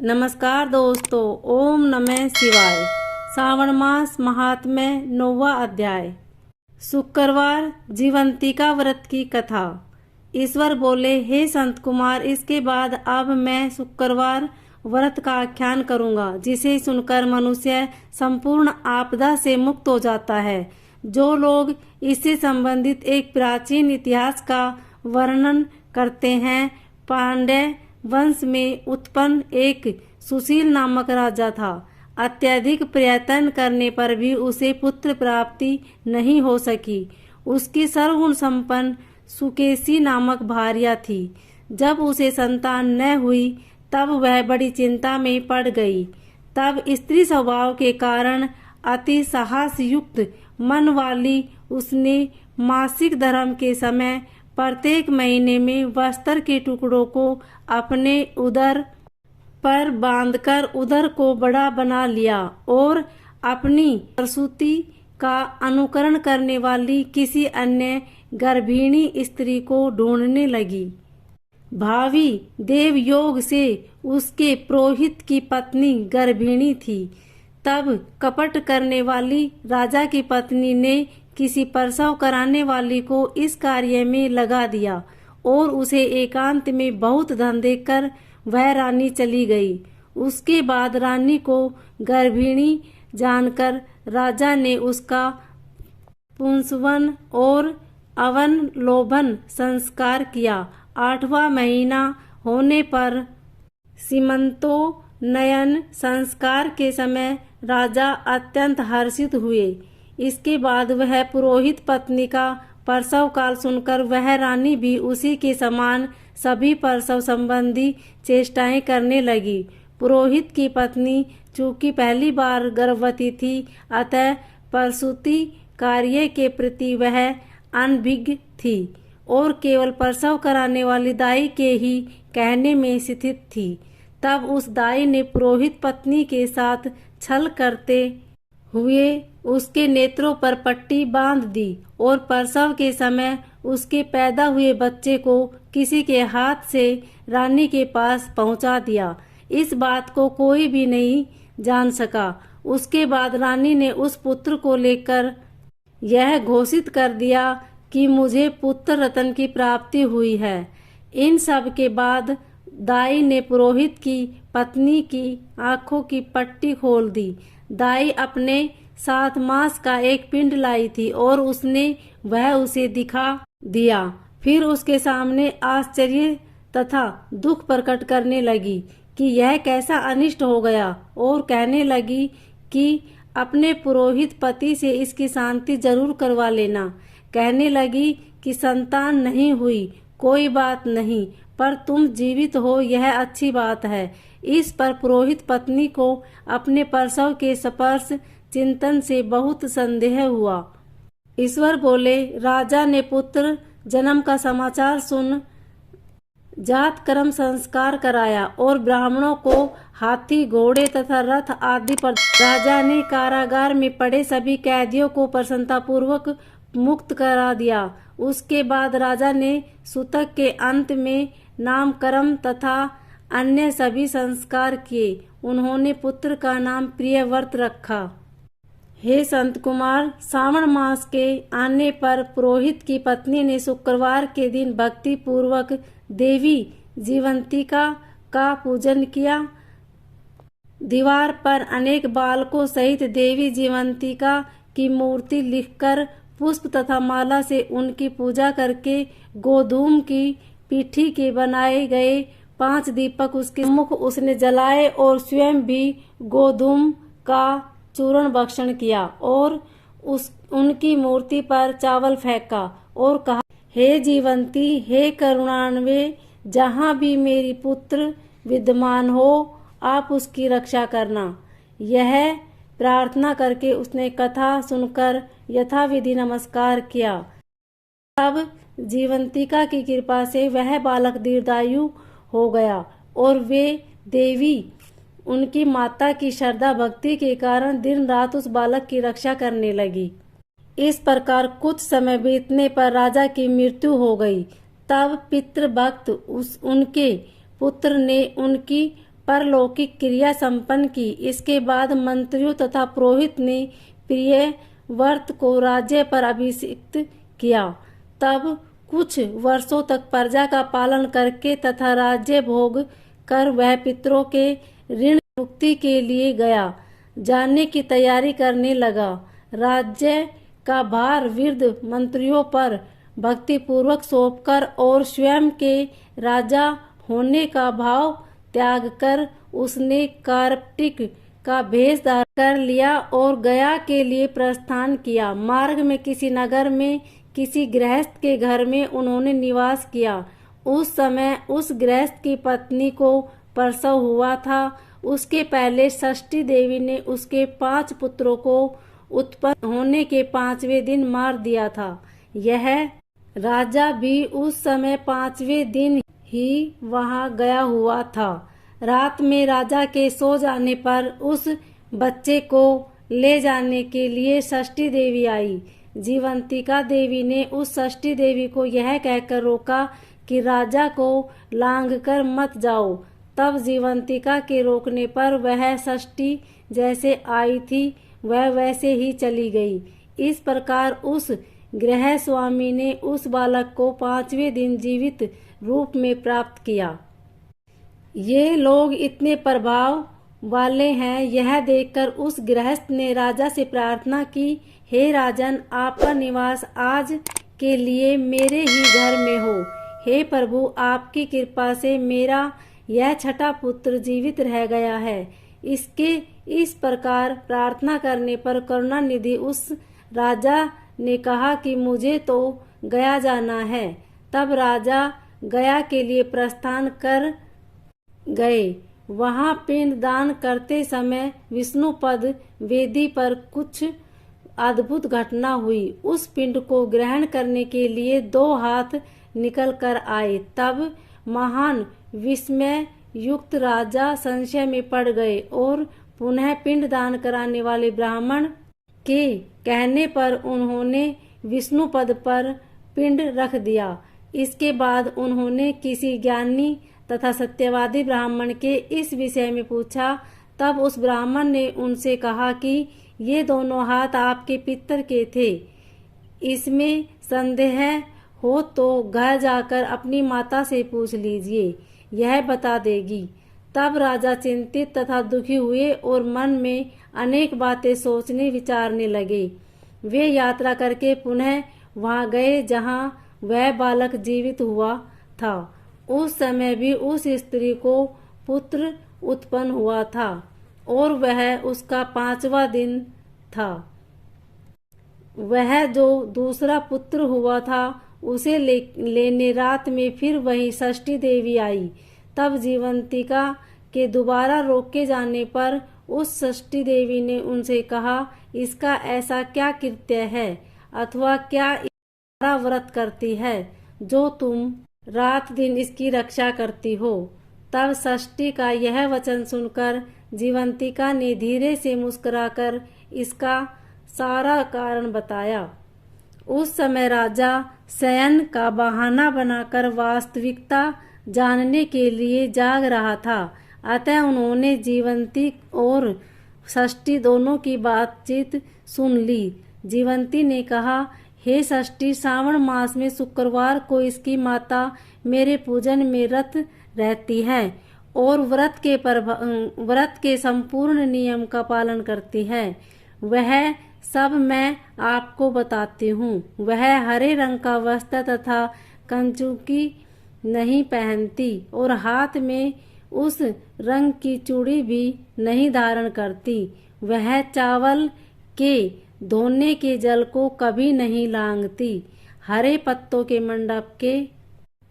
नमस्कार दोस्तों, ओम नमः शिवाय। श्रावण मास महात्म्य 9वां अध्याय। शुक्रवार जीवंतिका व्रत की कथा। ईश्वर बोले, हे संत कुमार, इसके बाद अब मैं शुक्रवार व्रत का आख्यान करूंगा, जिसे सुनकर मनुष्य संपूर्ण आपदा से मुक्त हो जाता है। जो लोग इससे संबंधित एक प्राचीन इतिहास का वर्णन करते हैं, पांड्य वंश में उत्पन्न एक सुशील नामक राजा था। अत्यधिक प्रयत्न करने पर भी उसे पुत्र प्राप्ति नहीं हो सकी। उसकी सर्वगुण संपन्न सुकेशी नामक भार्या थी। जब उसे संतान न हुई तब वह बड़ी चिंता में पड़ गई। तब स्त्री स्वभाव के कारण अति साहस युक्त मन वाली उसने मासिक धर्म के समय प्रत्येक महीने में वस्त्र के टुकड़ों को अपने उदर पर बांधकर उदर को बड़ा बना लिया और अपनी प्रसूति का अनुकरण करने वाली किसी अन्य गर्भिणी स्त्री को ढूंढने लगी। भावी देवयोग से उसके पुरोहित की पत्नी गर्भिणी थी। तब कपट करने वाली राजा की पत्नी ने किसी प्रसव कराने वाली को इस कार्य में लगा दिया और उसे एकांत में बहुत धन देकर वह रानी चली गई। उसके बाद रानी को गर्भिणी जानकर राजा ने उसका पुंसवन और अवनलोभन संस्कार किया। 8वां महीना होने पर सीमंतोन्नयन संस्कार के समय राजा अत्यंत हर्षित हुए। इसके बाद वह पुरोहित पत्नी का प्रसव काल सुनकर वह रानी भी उसी के समान सभी प्रसव संबंधी चेष्टाएं करने लगी। पुरोहित की पत्नी चूंकि पहली बार गर्भवती थी, अतः प्रसूति कार्य के प्रति वह अनभिज्ञ थी और केवल प्रसव कराने वाली दाई के ही कहने में स्थित थी। तब उस दाई ने पुरोहित पत्नी के साथ छल करते हुए उसके नेत्रों पर पट्टी बांध दी और प्रसव के समय उसके पैदा हुए बच्चे को किसी के हाथ से रानी के पास पहुंचा दिया। इस बात को कोई भी नहीं जान सका। उसके बाद रानी ने उस पुत्र को लेकर यह घोषित कर दिया कि मुझे पुत्र रत्न की प्राप्ति हुई है। इन सब के बाद दाई ने पुरोहित की पत्नी की आंखों की पट्टी खोल दी। दाई अपने 7 मास का एक पिंड लाई थी और उसने वह उसे दिखा दिया। फिर उसके सामने आश्चर्य तथा दुख प्रकट करने लगी कि यह कैसा अनिष्ट हो गया और कहने लगी कि अपने पुरोहित पति से इसकी शांति जरूर करवा लेना। कहने लगी कि संतान नहीं हुई, कोई बात नहीं, पर तुम जीवित हो, यह अच्छी बात है। इस पर पुरोहित पत्नी को अपने प्रसव के स्पर्श चिंतन से बहुत संदेह हुआ। ईश्वर बोले, राजा ने पुत्र जन्म का समाचार सुन जात कर्म संस्कार कराया और ब्राह्मणों को हाथी, घोड़े तथा रथ आदि पर राजा ने कारागार में पड़े सभी कैदियों को प्रसन्नतापूर्वक मुक्त करा दिया। उसके बाद राजा ने सूतक के अंत में नामकरण तथा अन्य सभी संस्कार किए। उन्होंने पुत्र का नाम प्रियव्रत रखा। हे संत कुमार, श्रावण मास के आने पर पुरोहित की पत्नी ने शुक्रवार के दिन भक्ति पूर्वक देवी जीवंतिका का पूजन किया। दीवार पर अनेक बालकों सहित देवी जीवंतिका की मूर्ति लिखकर पुष्प तथा माला से उनकी पूजा करके गोधूम की पीठी के बनाए गए 5 दीपक उसके मुख उसने जलाए और स्वयं भी गोधूम का चूर्ण भक्षण किया और उनकी मूर्ति पर चावल फेंका और कहा, हे जीवंती, हे करुणान्वे, जहाँ भी मेरी पुत्र विद्यमान हो, आप उसकी रक्षा करना। यह प्रार्थना करके उसने कथा सुनकर यथाविधि नमस्कार किया। तब जीवंतिका की कृपा से वह बालक दीर्घायु हो गया और वे देवी उनकी माता की श्रद्धा भक्ति के कारण दिन रात उस बालक की रक्षा करने लगी। इस प्रकार कुछ समय बीतने पर राजा की मृत्यु हो गई। तब पितृभक्त उनके पुत्र ने उनकी परलौकिक क्रिया संपन्न की। इसके बाद मंत्रियों तथा पुरोहित ने प्रिय व्रत को राज्य पर अभिषिक्त किया। तब कुछ वर्षों तक प्रजा का पालन करके तथा राज्य भोग कर वह पितरों के ऋण मुक्ति के लिए गया जाने की तैयारी करने लगा। राज्य का भार वृद्ध मंत्रियों पर भक्तिपूर्वक सौंपकर और स्वयं के राजा होने का भाव त्याग कर उसने कार्तिक का भेष धारण कर लिया और गया के लिए प्रस्थान किया। मार्ग में किसी नगर में किसी गृहस्थ के घर में उन्होंने निवास किया। उस समय उस गृहस्थ की पत्नी को प्रसव हुआ था। उसके पहले षष्ठी देवी ने उसके 5 पुत्रों को उत्पन्न होने के 5वें दिन मार दिया था। यह राजा भी उस समय 5वें दिन ही वहां गया हुआ था। रात में राजा के सो जाने पर उस बच्चे को ले जाने के लिए षष्ठी देवी आई। जीवंतिका देवी ने उस षष्ठी देवी को यह कहकर रोका कि राजा को लांघकर मत जाओ। तब जीवंतिका के रोकने पर वह षष्ठी जैसे आई थी वह वैसे ही चली गई। इस प्रकार उस गृह स्वामी ने उस बालक को 5वें दिन जीवित रूप में प्राप्त किया। ये लोग इतने प्रभाव वाले हैं, यह देखकर उस गृहस्थ ने राजा से प्रार्थना की, हे राजन, आपका निवास आज के लिए मेरे ही घर में हो। हे प्रभु, आपकी कृपा से मेरा यह छठा पुत्र जीवित रह गया है। इसके इस प्रकार प्रार्थना करने पर करुणानिधि उस राजा ने कहा कि मुझे तो गया जाना है। तब राजा गया के लिए प्रस्थान कर गए। वहां पिंड दान करते समय विष्णुपद वेदी पर कुछ अद्भुत घटना हुई। उस पिंड को ग्रहण करने के लिए 2 हाथ निकल कर आए। तब महान विस्मय युक्त राजा संशय में पड़ गए और पुनः पिंड दान कराने वाले ब्राह्मण के कहने पर उन्होंने विष्णु पद पर पिंड रख दिया। इसके बाद उन्होंने किसी ज्ञानी तथा सत्यवादी ब्राह्मण के इस विषय में पूछा। तब उस ब्राह्मण ने उनसे कहा कि ये दोनों हाथ आपके पितर के थे। इसमें संदेह हो तो घर जाकर अपनी माता से पूछ लीजिए, यह बता देगी। तब राजा चिंतित तथा दुखी हुए और मन में अनेक बातें सोचने विचारने लगे। वे यात्रा करके पुनः वहां गए जहां वह बालक जीवित हुआ था। उस समय भी उस स्त्री को पुत्र उत्पन्न हुआ था और वह उसका 5वां दिन था। वह जो दूसरा पुत्र हुआ था उसे लेने रात में फिर वही षष्ठी देवी आई। तब जीवंतिका के दोबारा रोके जाने पर उस षष्ठी देवी ने उनसे कहा, इसका ऐसा क्या कृत्य है अथवा क्या इसका व्रत करती है जो तुम रात दिन इसकी रक्षा करती हो। तब षष्ठी का यह वचन सुनकर जीवंतिका ने धीरे से मुस्कुराकर इसका सारा कारण बताया। उस समय राजा शयन का बहाना बनाकर वास्तविकता जानने के लिए जाग रहा था। अतः उन्होंने जीवंती और षष्ठी दोनों की बातचीत सुन ली। जीवंती ने कहा, हे षष्ठी, श्रावण मास में शुक्रवार को इसकी माता मेरे पूजन में रत रहती है और व्रत के संपूर्ण नियम का पालन करती है। वह सब मैं आपको बताती हूँ। वह हरे रंग का वस्त्र तथा कंचुकी नहीं पहनती और हाथ में उस रंग की चूड़ी भी नहीं धारण करती। वह चावल के धोने के जल को कभी नहीं लांघती, हरे पत्तों के मंडप के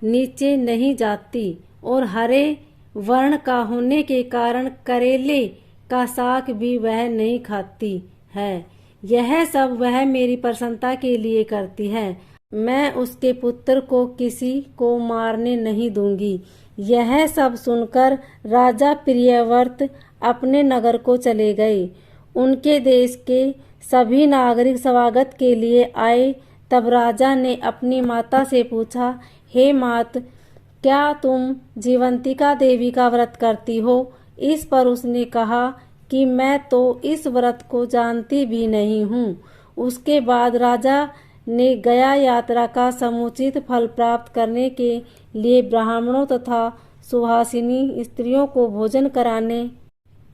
नीचे नहीं जाती और हरे वर्ण का होने के कारण करेले का साग भी वह नहीं खाती है। यह सब वह मेरी प्रसन्नता के लिए करती है। मैं उसके पुत्र को किसी को मारने नहीं दूंगी। यह सब सुनकर राजा प्रियव्रत अपने नगर को चले गए। उनके देश के सभी नागरिक स्वागत के लिए आए। तब राजा ने अपनी माता से पूछा, हे मात, क्या तुम जीवंतिका देवी का व्रत करती हो? इस पर उसने कहा कि मैं तो इस व्रत को जानती भी नहीं हूँ। उसके बाद राजा ने गया यात्रा का समुचित फल प्राप्त करने के लिए ब्राह्मणों तथा सुहासिनी स्त्रियों को भोजन कराने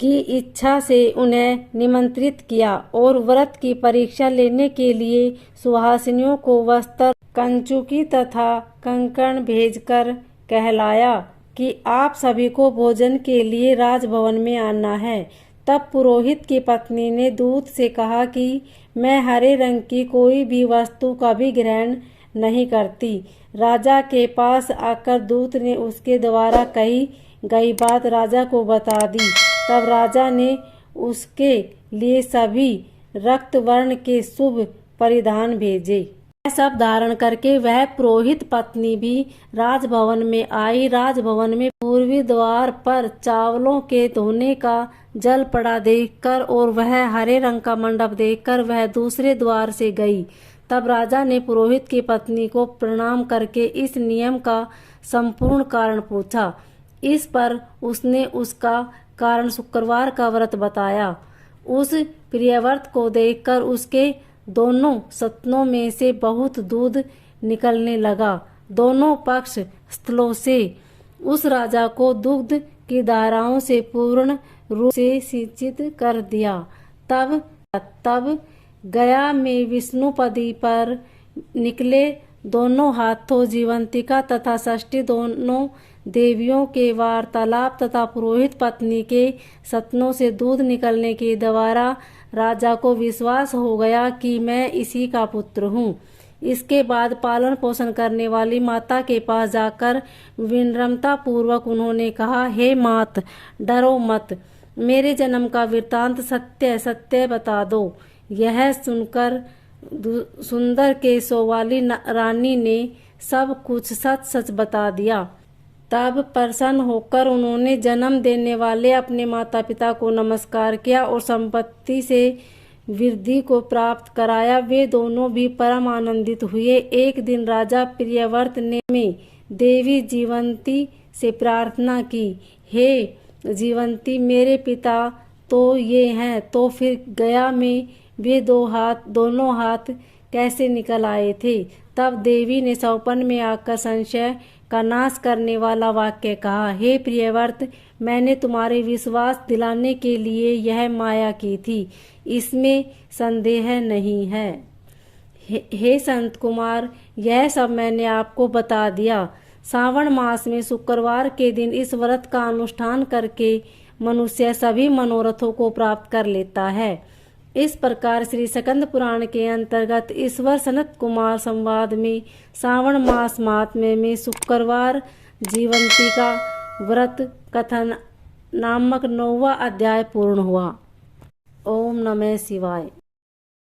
की इच्छा से उन्हें निमंत्रित किया और व्रत की परीक्षा लेने के लिए सुहासिनियों को वस्त्र, कंचुकी तथा कंकण भेजकर कहलाया कि आप सभी को भोजन के लिए राजभवन में आना है। तब पुरोहित की पत्नी ने दूत से कहा कि मैं हरे रंग की कोई भी वस्तु कभी ग्रहण नहीं करती। राजा के पास आकर दूत ने उसके द्वारा कही गई बात राजा को बता दी। तब राजा ने उसके लिए सभी रक्त वर्ण के शुभ परिधान भेजे। यह सब धारण करके वह पुरोहित पत्नी भी राजभवन में आई। राजभवन में पूर्वी द्वार पर चावलों के धोने का जल पड़ा देखकर और वह हरे रंग का मंडप देखकर वह दूसरे द्वार से गई। तब राजा ने पुरोहित की पत्नी को प्रणाम करके इस नियम का संपूर्ण कारण पूछा। इस पर उसने उसका कारण शुक्रवार का व्रत बताया। उस प्रियव्रत को देखकर उसके दोनों स्तनों में से बहुत दूध निकलने लगा। दोनों पक्ष स्थलों से उस राजा को दुग्ध की धाराओं से पूर्ण रूप से सिंचित कर दिया। तब गया में विष्णुपदी पर निकले दोनों हाथों जीवंतिका तथा षष्ठी दोनों देवियों के वार्तालाप तथा पुरोहित पत्नी के स्तनों से दूध निकलने के द्वारा राजा को विश्वास हो गया कि मैं इसी का पुत्र हूँ। इसके बाद पालन पोषण करने वाली माता के पास जाकर विनम्रता पूर्वक उन्होंने कहा, हे मात, डरो मत, मेरे जन्म का वृत्तांत सत्य सत्य बता दो। यह सुनकर सुंदर केशों वाली रानी ने सब कुछ सच सच बता दिया। तब प्रसन्न होकर उन्होंने जन्म देने वाले अपने माता पिता को नमस्कार किया और संपत्ति से वृद्धि को प्राप्त कराया। वे दोनों भी परम आनंदित हुए। एक दिन राजा प्रियव्रत ने देवी जीवंती से प्रार्थना की, हे जीवंती, मेरे पिता तो ये हैं, तो फिर गया में वे दोनों हाथ कैसे निकल आए थे? तब देवी ने सौपन में आकर संशय का नाश करने वाला वाक्य कहा, हे प्रियव्रत, मैंने तुम्हारे विश्वास दिलाने के लिए यह माया की थी, इसमें संदेह नहीं है। हे संत कुमार, यह सब मैंने आपको बता दिया। श्रावण मास में शुक्रवार के दिन इस व्रत का अनुष्ठान करके मनुष्य सभी मनोरथों को प्राप्त कर लेता है। इस प्रकार श्री स्कंद पुराण के अंतर्गत ईश्वर सनत कुमार संवाद में श्रावण मास महात्म्य में शुक्रवार जीवंतिका व्रत कथन नामक 9वां अध्याय पूर्ण हुआ। ओम नमः शिवाय।